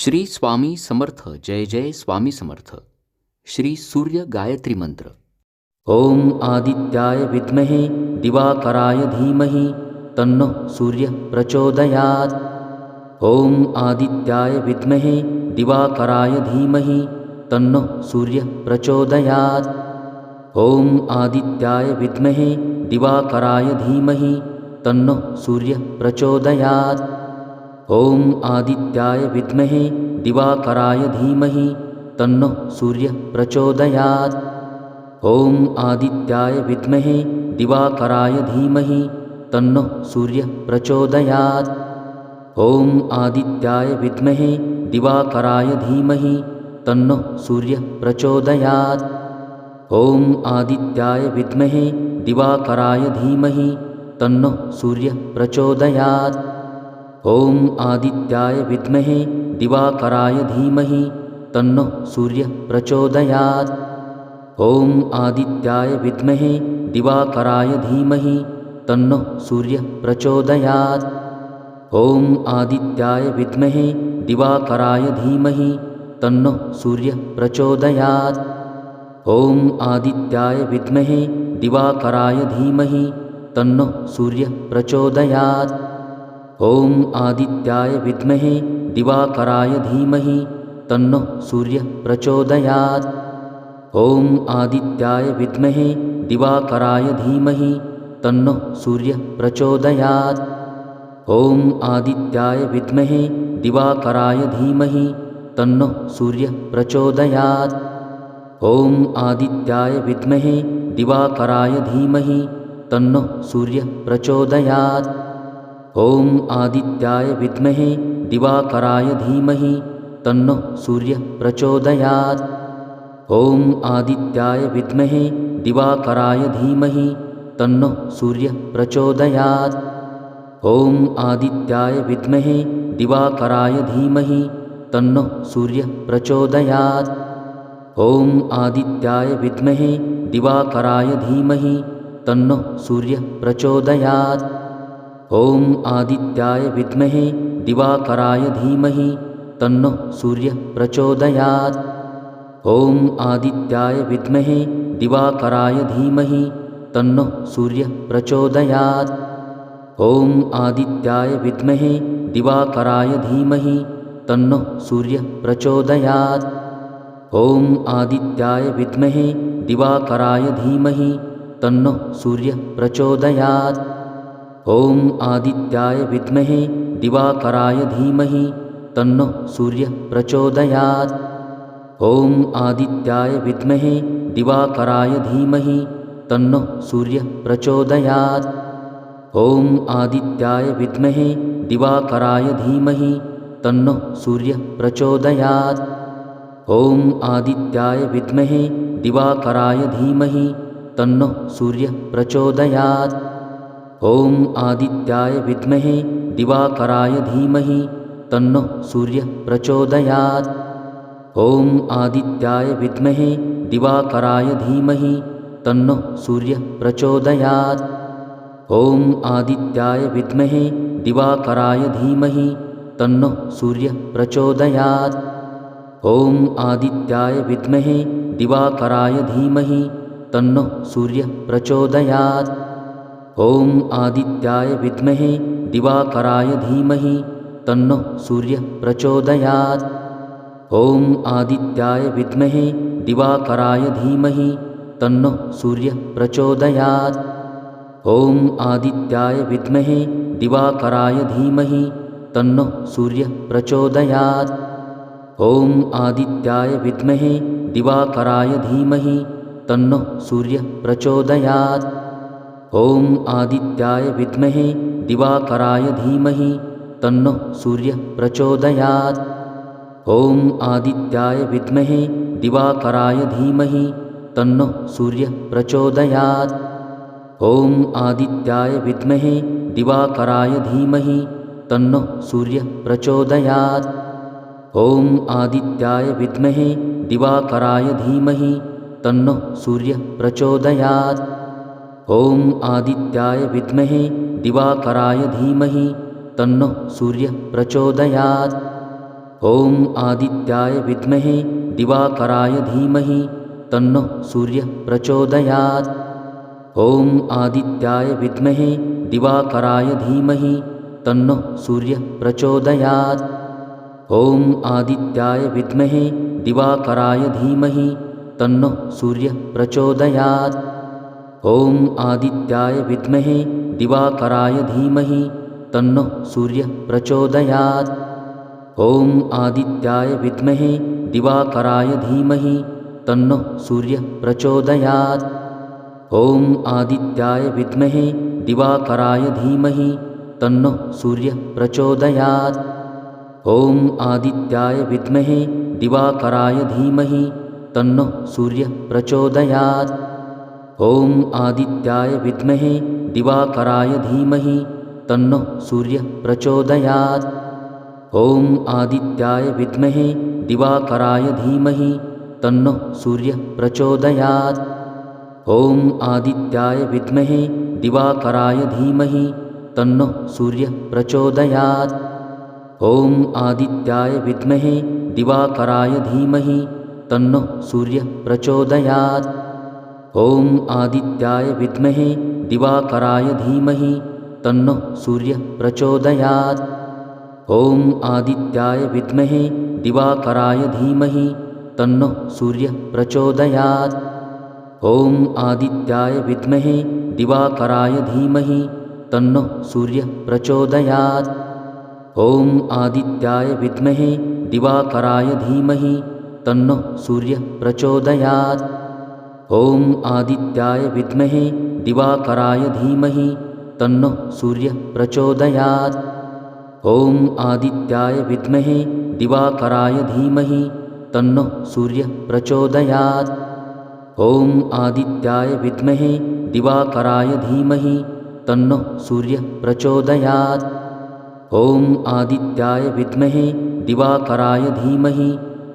श्री स्वामी समर्थ. जय जय स्वामी समर्थ. श्री सूर्य गायत्री मंत्र. ओम आदित्याय विद्महे दिवाकराय धीमहि तन्नो सूर्य प्रचोदयात्। ओम आदित्याय विद्महे दिवाकराय धीमहि तन्नो सूर्य प्रचोदयात्। ओम आदित्याय विद्महे दिवाकराय धीमहि तन्नो सूर्य प्रचोदयात्। ओम आदित्याय विद्महे दिवाकराय धीमहि तन्नो सूर्य प्रचोदयात्। ओम आदित्याय विद्महे दिवाकराय धीमहि तन्नो सूर्य प्रचोदयात्। ओम आदित्याय विद्महे दिवाकराय धीमहि तन्नो सूर्य प्रचोदयात्। ओम आदित्याय विद्महे दिवाकराय धीमहि तन्नो सूर्य प्रचोदयात्। ओम आदित्याय विद्महे दिवाकराय धीमहि तन्नो सूर्य प्रचोदयात्। ओम आदित्याय विद्महे दिवाकराय धीमहि तन्नो सूर्य प्रचोदयात्। ओम आदित्याय विद्महे दिवाकराय धीमहि तन्नो सूर्य प्रचोदयात्। ओम आदित्याय विद्महे दिवाकराय धीमहि तन्नो सूर्य प्रचोदयात्। ओम आदित्याय विद्महे दिवाकराय धीमहि तन्नो सूर्य प्रचोदयात्। ओम आदित्याय विद्महे दिवाकराय धीमहि तन्नो सूर्य प्रचोदयात्। ओम आदित्याय विद्महे दिवाकराय धीमहि तन्नो सूर्य प्रचोदयात्। ओम आदित्याय विद्महे दिवाकराय धीमहि तन्नो सूर्य प्रचोदयात्। ओम आदित्याय विद्महे दिवाकराय धीमहि तन्नो सूर्य प्रचोदयात्। ओम आदित्याय विद्महे दिवाकराय धीमहि तन्नो सूर्य प्रचोदयात्। ओम आदित्याय विद्महे दिवाकराय धीमहि तन्नो सूर्य प्रचोदयात्। ओम आदित्याय विद्महे दिवाकराय धीमहि तन्नो सूर्य प्रचोदयात्। ओम आदित्याय विद्महे दिवाकराय धीमहि तन्नो सूर्य प्रचोदयात्। ओम आदित्याय विद्महे दिवाकराय धीमहि तन्नो सूर्य प्रचोदयात्। ओम आदित्याय विद्महे दिवाकराय धीमहि तन्नो सूर्य प्रचोदयात्। ओम आदित्याय विद्महे दिवाकराय धीमहि तन्नो सूर्य प्रचोदयात्। ओम आदित्याय विद्महे दिवाकराय धीमहि तन्नो सूर्य प्रचोदयात्। ओम आदित्याय विद्महे दिवाकराय धीमहि तन्नो सूर्य प्रचोदयात्। ओम आदित्याय विद्महे दिवाकराय धीमहि तन्नो सूर्य प्रचोदयात्। ओम आदित्याय विद्महे दिवाकराय धीमहि तन्नो सूर्य प्रचोदयात्। ओम आदित्याय विद्महे दिवाकराय धीमहि तन्नो सूर्य प्रचोदयात्। ओम आदित्याय विद्महे दिवाकराय धीमहि तन्नो सूर्य प्रचोदयात्। ओम आदित्याय विद्महे दिवाकराय धीमहि तन्नो सूर्य प्रचोदयात्। ओम आदित्याय विद्महे दिवाकराय धीमहि तन्नो सूर्य प्रचोदयात्। ओम आदित्याय विद्महे दिवाकराय धीमहि तन्नो सूर्य प्रचोदयात्। ओम आदित्याय विद्महे दिवाकराय धीमहि तन्नो सूर्य प्रचोदयात्। ओम आदित्याय विद्महे दिवाकराय धीमहि तन्नो सूर्य प्रचोदयात्। ओम आदित्याय विद्महे दिवाकराय धीमहि तन्नो सूर्य प्रचोदयात्। ओम आदित्याय विद्महे दिवाकराय धीमहि तन्नो सूर्य प्रचोदयात्। ओम आदित्याय विद्महे दिवाकराय धीमहि तन्नो सूर्य प्रचोदयात्। ओम आदित्याय विद्महे दिवाकराय धीमहि तन्नो सूर्य प्रचोदयात्। ओम आदित्याय विद्महे दिवाकराय धीमहि तन्नो सूर्य प्रचोदयात्। ओम आदित्याय विद्महे दिवाकराय धीमहि तन्नो सूर्य प्रचोदयात्। ॐ आदित्याय विद्महे दिवाकराय धीमहि तन्नः सूर्यः प्रचोदयात्। ॐ आदित्याय विद्महे दिवाकराय धीमहि तन्नः सूर्यः प्रचोदयात्। ॐ आदित्याय विद्महे दिवाकराय धीमहि तन्नः सूर्यः प्रचोदयात्। ॐ आदित्याय विद्महे दिवाकराय धीमहि तन्नः सूर्यः प्रचोदयात्। ॐ आदित्याय विद्महे दिवाकराय धीमहि तन्नः सूर्यः प्रचोदयात्। ॐ आदित्याय विद्महे दिवाकराय धीमहि तन्नः सूर्यः प्रचोदयात्। ॐ आदित्याय विद्महे दिवाकराय धीमहि तन्नः सूर्यः प्रचोदयात्। ॐ आदित्याय विद्महे दिवाकराय धीमहि तन्नः सूर्यः प्रचोदयात्। ॐ आदित्याय विद्महे दिवाकराय धीमहि तन्नः सूर्यः प्रचोदयात्। ॐ आदित्याय विद्महे दिवाकराय धीमहि तन्नः सूर्यः प्रचोदयात्। ॐ आदित्याय विद्महे दिवाकराय धीमहि तन्नः सूर्यः प्रचोदयात्। ॐ आदित्याय विद्महे दिवाकराय धीमहि तन्नः सूर्यः प्रचोदयात्। ॐ आदित्याय विद्महे दिवाकराय धीमहि तन्नः सूर्यः प्रचोदयात्। ॐ आदित्याय विद्महे दिवाकराय धीमहि तन्नः सूर्यः प्रचोदयात्। ॐ आदित्याय विद्महे दिवाकराय धीमहि तन्नः सूर्यः प्रचोदयात्। ॐ आदित्याय विद्महे दिवाकराय धीमहि तन्नः सूर्यः प्रचोदयात्। ॐ आदित्याय विद्महे दिवाकराय धीमहि तन्नः सूर्यः प्रचोदयात्। ॐ आदित्याय विद्महे दिवाकराय धीमहि तन्नः सूर्यः प्रचोदयात्। ॐ आदित्याय विद्महे दिवाकराय धीमहि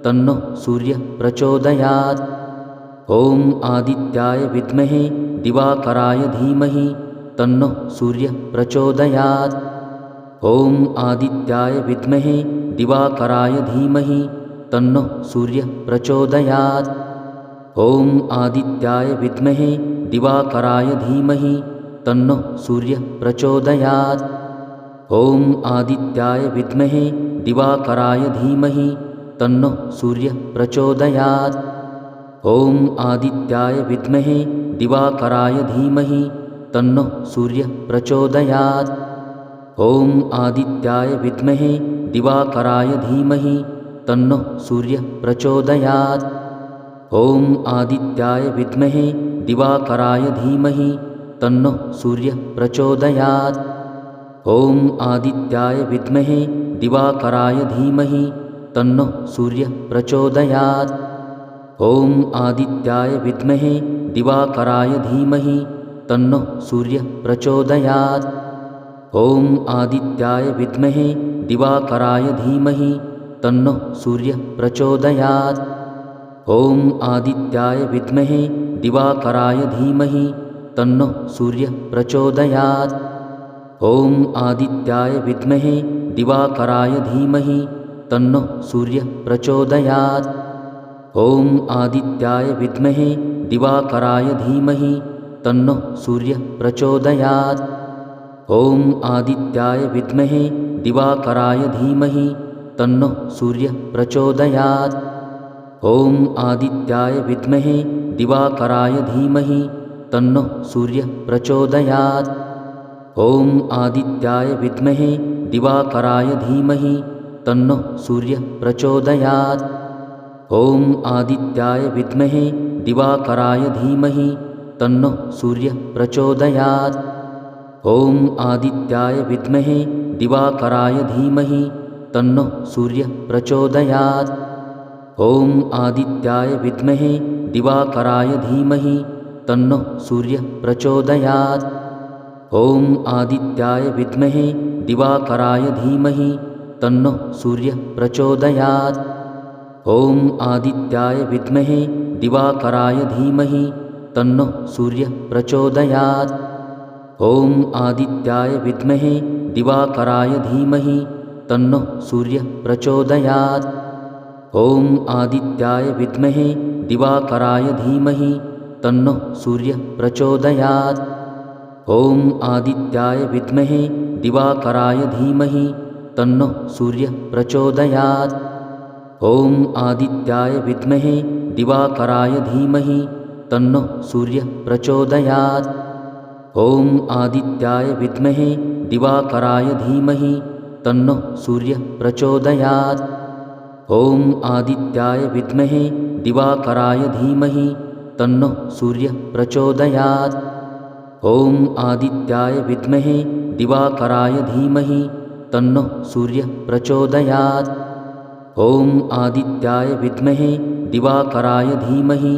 तन्नः सूर्यः प्रचोदयात्। ॐ आदित्याय विद्महे दिवाकराय धीमहि तन्नः सूर्यः प्रचोदयात्। ॐ आदित्याय विद्महे दिवाकराय धीमहि तन्नः सूर्यः प्रचोदयात्। ॐ आदित्याय विद्महे दिवाकराय धीमहि तन्नः सूर्यः प्रचोदयात्। ॐ आदित्याय विद्महे दिवाकराय धीमहि तन्नः सूर्यः प्रचोदयात्। ॐ आदित्याय विद्महे दिवाकराय धीमहि तन्नः सूर्यः प्रचोदयात्। ॐ आदित्याय विद्महे दिवाकराय धीमहि तन्नः सूर्यः प्रचोदयात्। ॐ आदित्याय विद्महे दिवाकराय धीमहि तन्नः सूर्यः प्रचोदयात्। ॐ आदित्याय विद्महे दिवाकराय धीमहि तन्नः सूर्यः प्रचोदयात्। ॐ आदित्याय विद्महे दिवाकराय धीमहि तन्नः सूर्यः प्रचोदयात्। ॐ आदित्याय विद्महे दिवाकराय धीमहि तन्नः सूर्यः प्रचोदयात्। ॐ आदित्याय विद्महे दिवाकराय धीमहि तन्नः सूर्यः प्रचोदयात्। ॐ आदित्याय विद्महे दिवाकराय धीमहि तन्नः सूर्यः प्रचोदयात्। ॐ आदित्याय विद्महे दिवाकराय धीमहि तन्नः सूर्यः प्रचोदयात्। ॐ आदित्याय विद्महे दिवाकराय धीमहि तन्नः सूर्यः प्रचोदयात्। ॐ आदित्याय विद्महे दिवाकराय धीमहि तन्नः सूर्यः प्रचोदयात्। ॐ आदित्याय विद्महे दिवाकराय धीमहि तन्नः सूर्यः प्रचोदयात्। ॐ आदित्याय विद्महे दिवाकराय धीमहि तन्नः सूर्यः प्रचोदयात्। ॐ आदित्याय विद्महे दिवाकराय धीमहि तन्नः सूर्यः प्रचोदयात्। ॐ आदित्याय विद्महे दिवाकराय धीमहि तन्नः सूर्यः प्रचोदयात्। ॐ आदित्याय विद्महे दिवाकराय धीमहि तन्नः सूर्यः प्रचोदयात्। ॐ आदित्याय विद्महे दिवाकराय धीमहि तन्नः सूर्यः प्रचोदयात्। ॐ आदित्याय विद्महे दिवाकराय धीमहि तन्नो सूर्यः प्रचोदयात्। ॐ आदित्याय विद्महे दिवाकराय धीमहि तन्नो सूर्यः प्रचोदयात्। ॐ आदित्याय विद्महे दिवाकराय धीमहि तन्नो सूर्यः प्रचोदयात्। ॐ आदित्याय विद्महे दिवाकराय धीमहि तन्नो सूर्यः प्रचोदयात्। ॐ आदित्याय विद्महे दिवाकराय धीमहि तन्नो सूर्यः प्रचोदयात्। ॐ आदित्याय विद्महे दिवाकराय धीमहि तन्नो सूर्यः प्रचोदयात्। ॐ आदित्याय विद्महे दिवाकराय धीमहि तन्नो सूर्यः प्रचोदयात्। ॐ आदित्याय विद्महे दिवाकराय धीमहि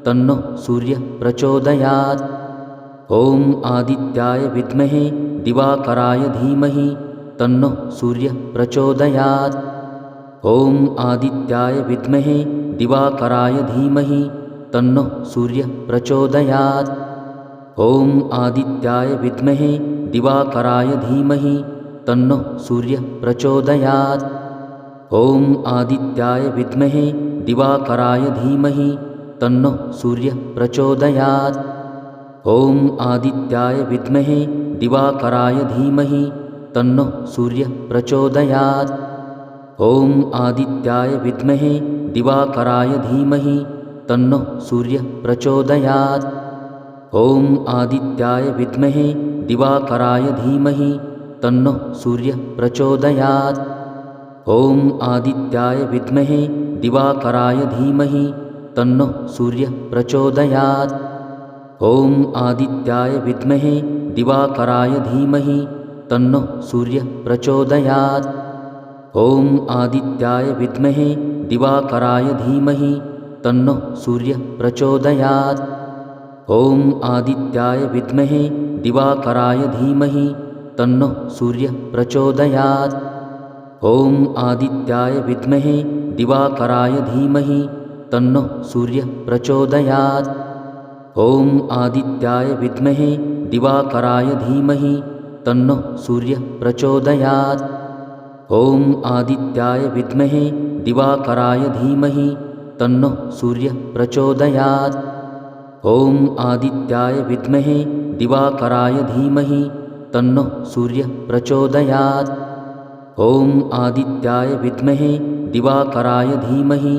तन्नो सूर्यः प्रचोदयात्। ॐ आदित्याय विद्महे दिवाकराय धीमहि तन्नो सूर्यः प्रचोदयात्। ॐ आदित्याय विद्महे दिवाकराय धीमहि तन्नो सूर्यः प्रचोदयात्। ॐ आदित्याय विद्महे दिवाकराय धीमहि तन्नो सूर्यः प्रचोदयात्। ॐ आदित्याय विद्महे दिवाकराय धीमहि तन्नो सूर्यः प्रचोदयात्। ॐ आदित्याय विद्महे दिवाकराय धीमहि तन्नो सूर्यः प्रचोदयात्। ॐ आदित्याय विद्महे दिवाकराय धीमहि तन्नो सूर्यः प्रचोदयात्। ॐ आदित्याय विद्महे दिवाकराय धीमहि तन्नो सूर्यः प्रचोदयात्। ॐ आदित्याय विद्महे दिवाकराय धीमहि तन्नो सूर्यः प्रचोदयात्। ॐ आदित्याय विद्महे दिवाकराय धीमहि तन्नो सूर्यः प्रचोदयात्। ॐ आदित्याय विद्महे दिवाकराय धीमहि तन्नो सूर्यः प्रचोदयात्। ॐ आदित्याय विद्महे दिवाकराय धीमहि तन्नो सूर्यः प्रचोदयात्। ॐ आदित्याय विद्महे दिवाकराय धीमहि तन्नो सूर्यः प्रचोदयात्। ॐ आदित्याय विद्महे दिवाकराय धीमहि तन्नो सूर्यः प्रचोदयात्। ॐ आदित्याय विद्महे दिवाकराय धीमहि तन्नो सूर्यः प्रचोदयात्। ॐ आदित्याय विद्महे दिवाकराय धीमहि तन्नो सूर्यः प्रचोदयात्। ॐ आदित्याय विद्महे दिवाकराय धीमहि